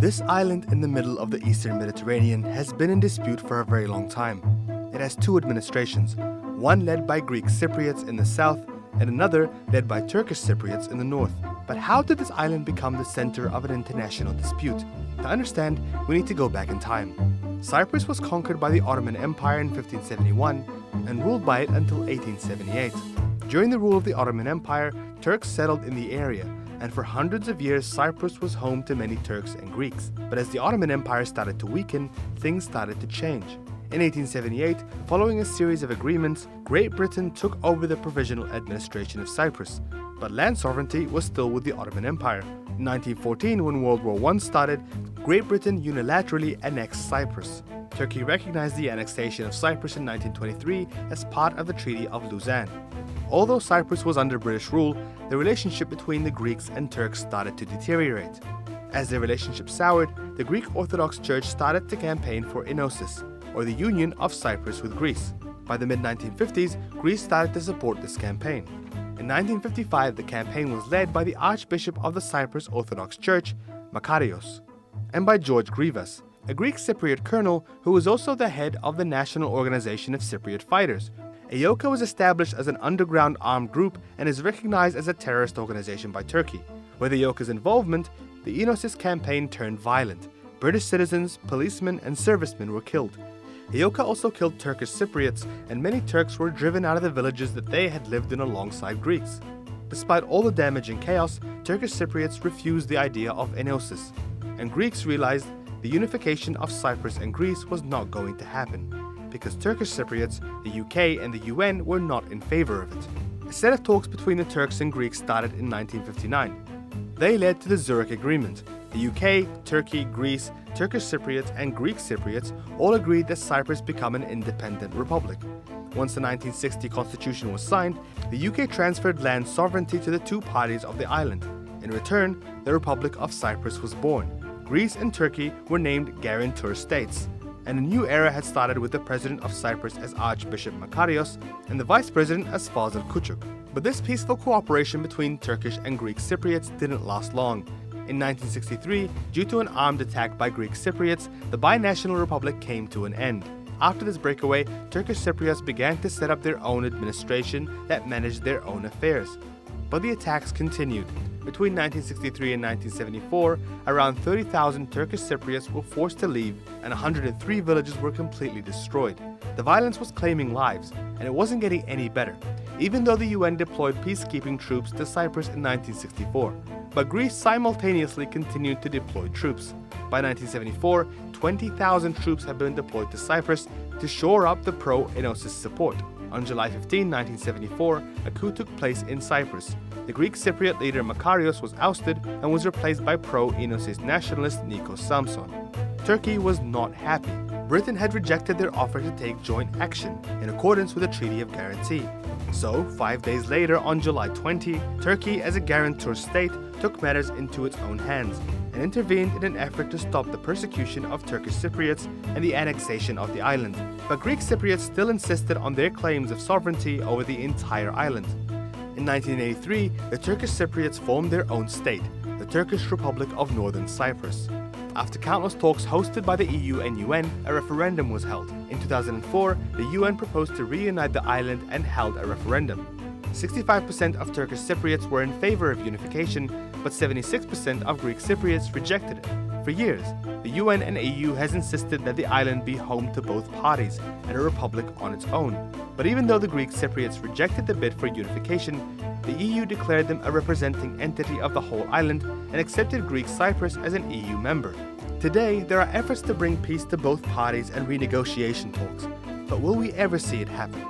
This island in the middle of the eastern Mediterranean has been in dispute for a very long time. It has two administrations, one led by Greek Cypriots in the south and another led by Turkish Cypriots in the north. But how did this island become the center of an international dispute? To understand, we need to go back in time. Cyprus was conquered by the Ottoman Empire in 1571 and ruled by it until 1878. During the rule of the Ottoman Empire, Turks settled in the area, and for hundreds of years Cyprus was home to many Turks and Greeks. But as the Ottoman Empire started to weaken, things started to change. In 1878, following a series of agreements, Great Britain took over the provisional administration of Cyprus, but land sovereignty was still with the Ottoman Empire. In 1914, when World War I started, Great Britain unilaterally annexed Cyprus. Turkey recognized the annexation of Cyprus in 1923 as part of the Treaty of Lausanne. Although Cyprus was under British rule, the relationship between the Greeks and Turks started to deteriorate. As their relationship soured, the Greek Orthodox Church started to campaign for Enosis, or the union of Cyprus with Greece. By the mid-1950s, Greece started to support this campaign. In 1955, the campaign was led by the Archbishop of the Cyprus Orthodox Church, Makarios, and by George Grivas, a Greek Cypriot colonel who was also the head of the National Organization of Cypriot Fighters. EOKA was established as an underground armed group and is recognized as a terrorist organization by Turkey. With EOKA's involvement, the Enosis campaign turned violent. British citizens, policemen, and servicemen were killed. EOKA also killed Turkish Cypriots, and many Turks were driven out of the villages that they had lived in alongside Greeks. Despite all the damage and chaos, Turkish Cypriots refused the idea of Enosis, and Greeks realized the unification of Cyprus and Greece was not going to happen, because Turkish Cypriots, the UK, and the UN were not in favor of it. A set of talks between the Turks and Greeks started in 1959. They led to the Zurich Agreement. The UK, Turkey, Greece, Turkish Cypriots, and Greek Cypriots all agreed that Cyprus become an independent republic. Once the 1960 constitution was signed, the UK transferred land sovereignty to the two parties of the island. In return, the Republic of Cyprus was born. Greece and Turkey were named guarantor states, and a new era had started with the president of Cyprus as Archbishop Makarios and the vice president as Fazıl Küçük. But this peaceful cooperation between Turkish and Greek Cypriots didn't last long. In 1963, due to an armed attack by Greek Cypriots, the binational republic came to an end. After this breakaway, Turkish Cypriots began to set up their own administration that managed their own affairs. But the attacks continued. Between 1963 and 1974, around 30,000 Turkish Cypriots were forced to leave and 103 villages were completely destroyed. The violence was claiming lives, and it wasn't getting any better, even though the UN deployed peacekeeping troops to Cyprus in 1964. But Greece simultaneously continued to deploy troops. By 1974, 20,000 troops had been deployed to Cyprus to shore up the pro-Enosis support. On July 15, 1974, a coup took place in Cyprus. The Greek Cypriot leader Makarios was ousted and was replaced by pro-Enosis nationalist Nikos Samson. Turkey was not happy. Britain had rejected their offer to take joint action in accordance with the Treaty of Guarantee. So, 5 days later, on July 20, Turkey, as a guarantor state, took matters into its own hands and intervened in an effort to stop the persecution of Turkish Cypriots and the annexation of the island. But Greek Cypriots still insisted on their claims of sovereignty over the entire island. In 1983, the Turkish Cypriots formed their own state, the Turkish Republic of Northern Cyprus. After countless talks hosted by the EU and UN, a referendum was held. In 2004, the UN proposed to reunite the island and held a referendum. 65% of Turkish Cypriots were in favor of unification, but 76% of Greek Cypriots rejected it. For years, the UN and EU has insisted that the island be home to both parties and a republic on its own. But even though the Greek Cypriots rejected the bid for unification, the EU declared them a representing entity of the whole island and accepted Greek Cyprus as an EU member. Today, there are efforts to bring peace to both parties and renegotiation talks. But will we ever see it happen?